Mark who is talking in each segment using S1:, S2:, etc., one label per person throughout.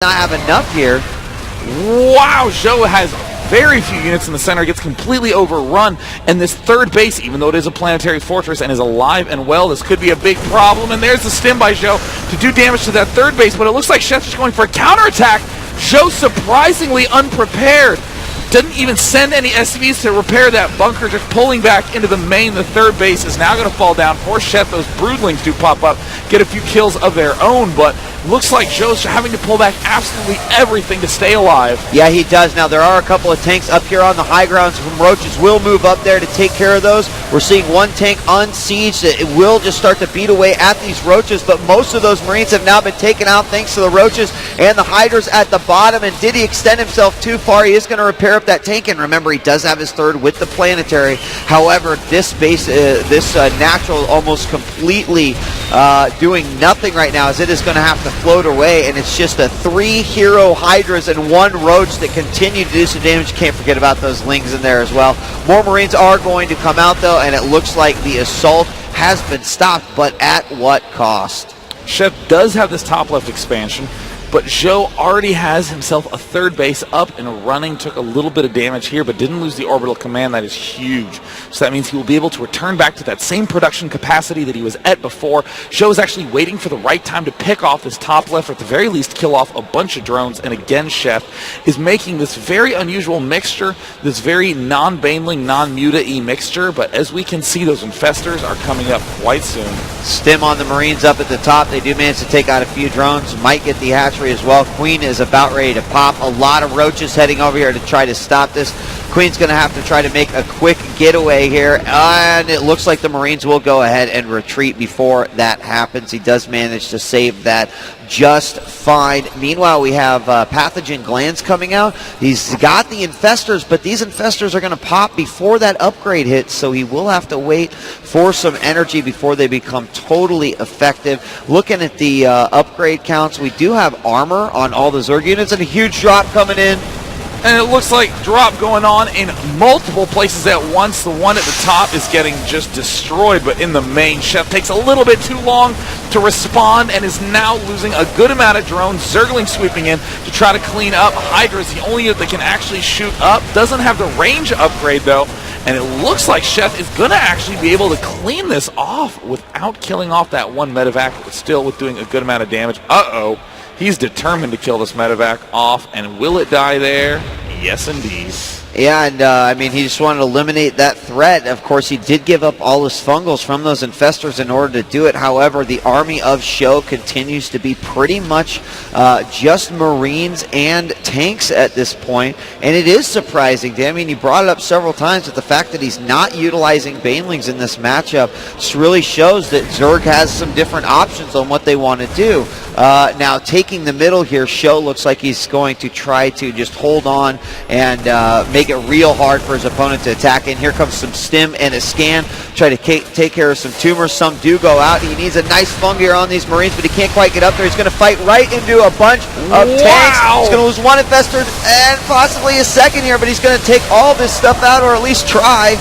S1: not have enough here.
S2: Wow, Zjow has very few units in the center, gets completely overrun, and this third base, even though it is a planetary fortress and is alive and well, this could be a big problem. And there's the stim by Zjow to do damage to that third base, but it looks like Sheth is going for a counterattack. Zjow surprisingly unprepared. Didn't even send any SCVs to repair that bunker, just pulling back into the main. The third base is now going to fall down. For Sheth, those broodlings do pop up, get a few kills of their own, but looks like Zjow's having to pull back absolutely everything to stay alive.
S1: Yeah, he does. Now, there are a couple of tanks up here on the high ground, so Roaches will move up there to take care of those. We're seeing one tank unsieged. It will just start to beat away at these Roaches, but most of those Marines have now been taken out thanks to the Roaches and the Hydras at the bottom. And did he extend himself too far? He is going to repair up that tank, and remember, he does have his third with the planetary. However, this base, this natural almost completely doing nothing right now, as it is going to have to float away, and it's just a 3 hero Hydras and 1 Roach that continue to do some damage. Can't forget about those Lings in there as well. More Marines are going to come out though, and it looks like the assault has been stopped, but at what cost?
S2: Sheth does have this top left expansion, but Zjow already has himself a third base up and running. Took a little bit of damage here, but didn't lose the orbital command. That is huge. So that means he will be able to return back to that same production capacity that he was at before. Zjow is actually waiting for the right time to pick off this top left, or at the very least kill off a bunch of drones. And again, Sheth is making this very unusual mixture, this very non-Baneling, non-Muta-y mixture. But as we can see, those infestors are coming up quite soon.
S1: Stim on the Marines up at the top. They do manage to take out a few drones. Might get the hatchery as well. Queen is about ready to pop. A lot of Roaches heading over here to try to stop this. Queen's going to have to try to make a quick getaway here, and it looks like the Marines will go ahead and retreat before that happens. He does manage to save that just fine. Meanwhile, we have pathogen glands coming out. He's got the infestors, but these infestors are going to pop before that upgrade hits, so he will have to wait for some energy before they become totally effective. Looking at the upgrade counts, we do have armor on all the Zerg units, and a huge drop coming in.
S2: And it looks like drop going on in multiple places at once. The one at the top is getting just destroyed, but in the main, Sheth takes a little bit too long to respond and is now losing a good amount of drones. Zergling sweeping in to try to clean up. Hydra's the only unit that can actually shoot up. Doesn't have the range upgrade though, and it looks like Sheth is going to actually be able to clean this off without killing off that one medevac, but still with doing a good amount of damage. Uh-oh. He's determined to kill this medevac off, and will it die there? Yes, indeed.
S1: Yeah, and I mean, he just wanted to eliminate that threat. Of course, he did give up all his fungals from those infestors in order to do it. However, the army of Zjow continues to be pretty much just Marines and tanks at this point, and it is surprising. I mean, he brought it up several times, but the fact that he's not utilizing Banelings in this matchup just really shows that Zerg has some different options on what they want to do. Now, taking the middle here, Zjow looks like he's going to try to just hold on and make it real hard for his opponent to attack. And here comes some stim and a scan. Try to take care of some tumors. Some do go out. He needs a nice fungi on these Marines, but he can't quite get up there. He's going to fight right into a bunch of tanks. He's going to lose one infestor and possibly a second here, but he's going to take all this stuff out, or at least try.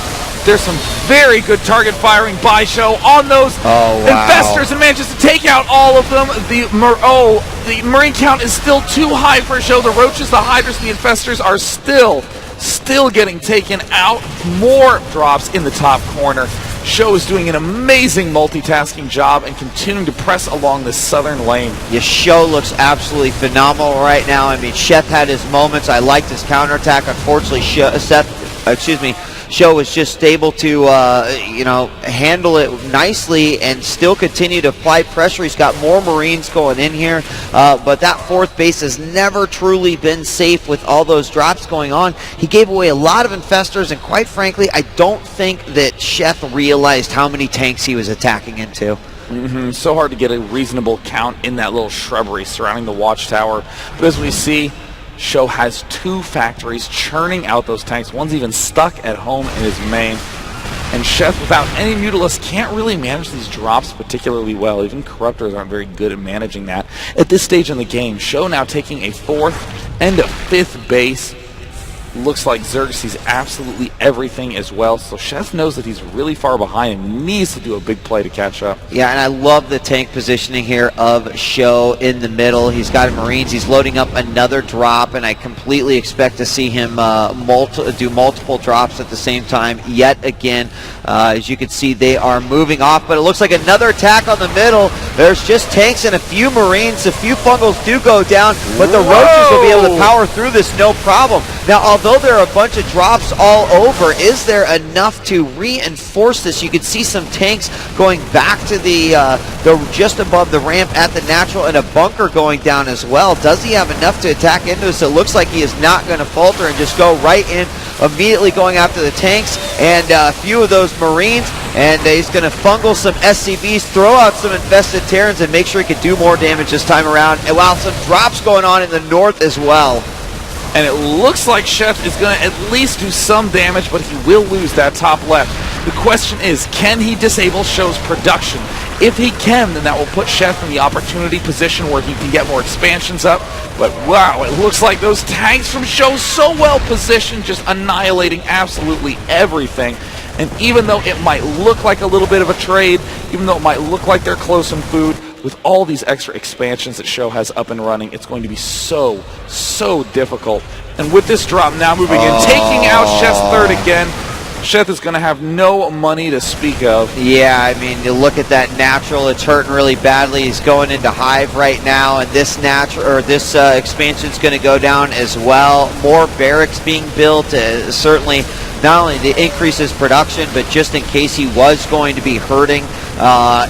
S2: There's some very good target firing by Zjow on those infestors, and manages to take out all of them. The Marine count is still too high for Zjow. The Roaches, the Hydras, and the infestors are still getting taken out. More drops in the top corner. Zjow is doing an amazing multitasking job and continuing to press along the southern lane.
S1: Yeah, Zjow looks absolutely phenomenal right now. I mean, Sheth had his moments. I liked his counterattack. Unfortunately, Zjow was just able to, handle it nicely and still continue to apply pressure. He's got more Marines going in here, but that fourth base has never truly been safe with all those drops going on. He gave away a lot of infestors, and quite frankly, I don't think that Sheth realized how many tanks he was attacking into.
S2: So hard to get a reasonable count in that little shrubbery surrounding the watchtower. But as we see, Zjow has 2 factories churning out those tanks. One's even stuck at home in his main. And Sheth, without any Mutalisks, can't really manage these drops particularly well. Even Corruptors aren't very good at managing that. At this stage in the game, Zjow now taking a 4th and a 5th base. Looks like Zerg sees absolutely everything as well, so Sheth knows that he's really far behind and needs to do a big play to catch up.
S1: Yeah, and I love the tank positioning here of Sjow in the middle. He's got Marines. He's loading up another drop, and I completely expect to see him do multiple drops at the same time yet again. As you can see, they are moving off, but it looks like another attack on the middle. There's just tanks and a few Marines. A few Fungals do go down, but the Roaches will be able to power through this no problem. Now, although there are a bunch of drops all over, is there enough to reinforce this? You can see some tanks going back to the just above the ramp at the natural, and a bunker going down as well. Does he have enough to attack into this? It looks like he is not going to falter and just go right in, immediately going after the tanks and a few of those Marines, and he's going to fungal some SCVs, throw out some infested Terrans, and make sure he can do more damage this time around. And while some drops going on in the north as well.
S2: And it looks like Sheth is going to at least do some damage, but he will lose that top left. The question is, can he disable Show's production? If he can, then that will put Sheth in the opportunity position where he can get more expansions up. But wow, it looks like those tanks from Sjow so well positioned, just annihilating absolutely everything. And even though it might look like a little bit of a trade, even though it might look like they're close in food, with all these extra expansions that Sjow has up and running, it's going to be so difficult. And with this drop now moving in, taking out Sheth's third again, Sheth is going to have no money to speak of.
S1: Yeah, I mean, you look at that natural, it's hurting really badly. He's going into Hive right now, and this expansion is going to go down as well. More barracks being built, certainly not only to increase his production, but just in case he was going to be hurting,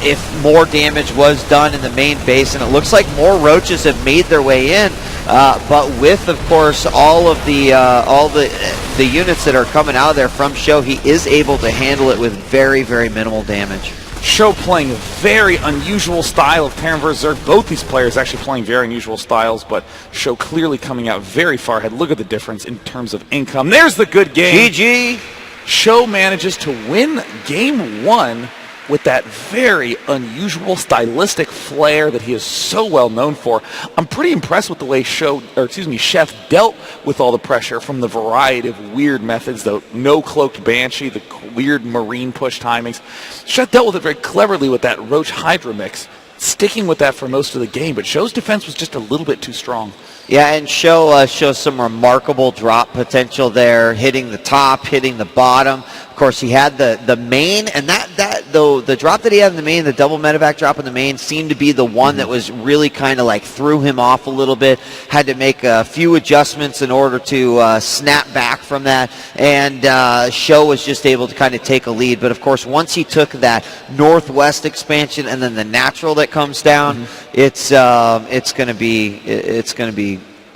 S1: if more damage was done in the main base. And it looks like more Roaches have made their way in, but with, of course, all the units that are coming out of there from Sjow, he is able to handle it with very minimal damage.
S2: Sjow playing a very unusual style of Terran vs. Zerg. Both these players actually playing very unusual styles, but Sjow clearly coming out very far ahead. Look at the difference in terms of income. There's the good game.
S1: GG!
S2: Sjow manages to win game one with that very unusual stylistic flair that he is so well known for. I'm pretty impressed with the way Sheth dealt with all the pressure from the variety of weird methods, the no-cloaked Banshee, the weird Marine push timings. Sheth dealt with it very cleverly with that Roach Hydra mix, sticking with that for most of the game, but Show's defense was just a little bit too strong.
S1: Yeah, and Sjow shows some remarkable drop potential there, hitting the top, hitting the bottom. Of course, he had the main, and the drop that he had in the main, the double medevac drop in the main, seemed to be the one that was really kind of like threw him off a little bit. Had to make a few adjustments in order to snap back from that, and Sjow was just able to kind of take a lead. But of course, once he took that northwest expansion and then the natural that comes down, it's going to be,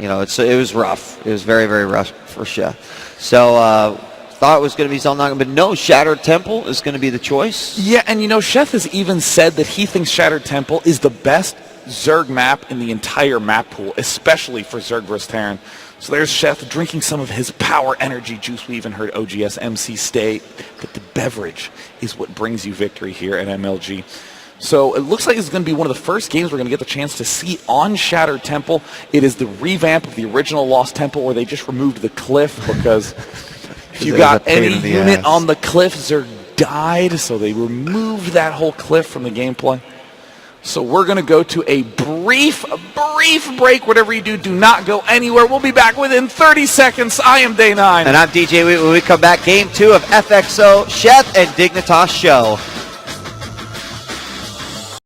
S1: you know, it was rough. It was very rough for Sheth. So thought it was going to be Zelnaga, but no, Shattered Temple is going to be the choice.
S2: Yeah, and you know, Sheth has even said that he thinks Shattered Temple is the best Zerg map in the entire map pool, especially for Zerg vs. Terran. So there's Sheth drinking some of his power energy juice. We even heard OGS MC state that the beverage is what brings you victory here at MLG. So it looks like it's going to be one of the first games we're going to get the chance to see on Shattered Temple. It is the revamp of the original Lost Temple where they just removed the cliff because if you got any unit on the cliff, Zerg died, so they removed that whole cliff from the gameplay. So we're going to go to a brief break. Whatever you do, do not go anywhere. We'll be back within 30 seconds. I am Day 9.
S1: And I'm DJ. When we come back, Game 2 of FXOpen Sheth and Dignitas Sjow.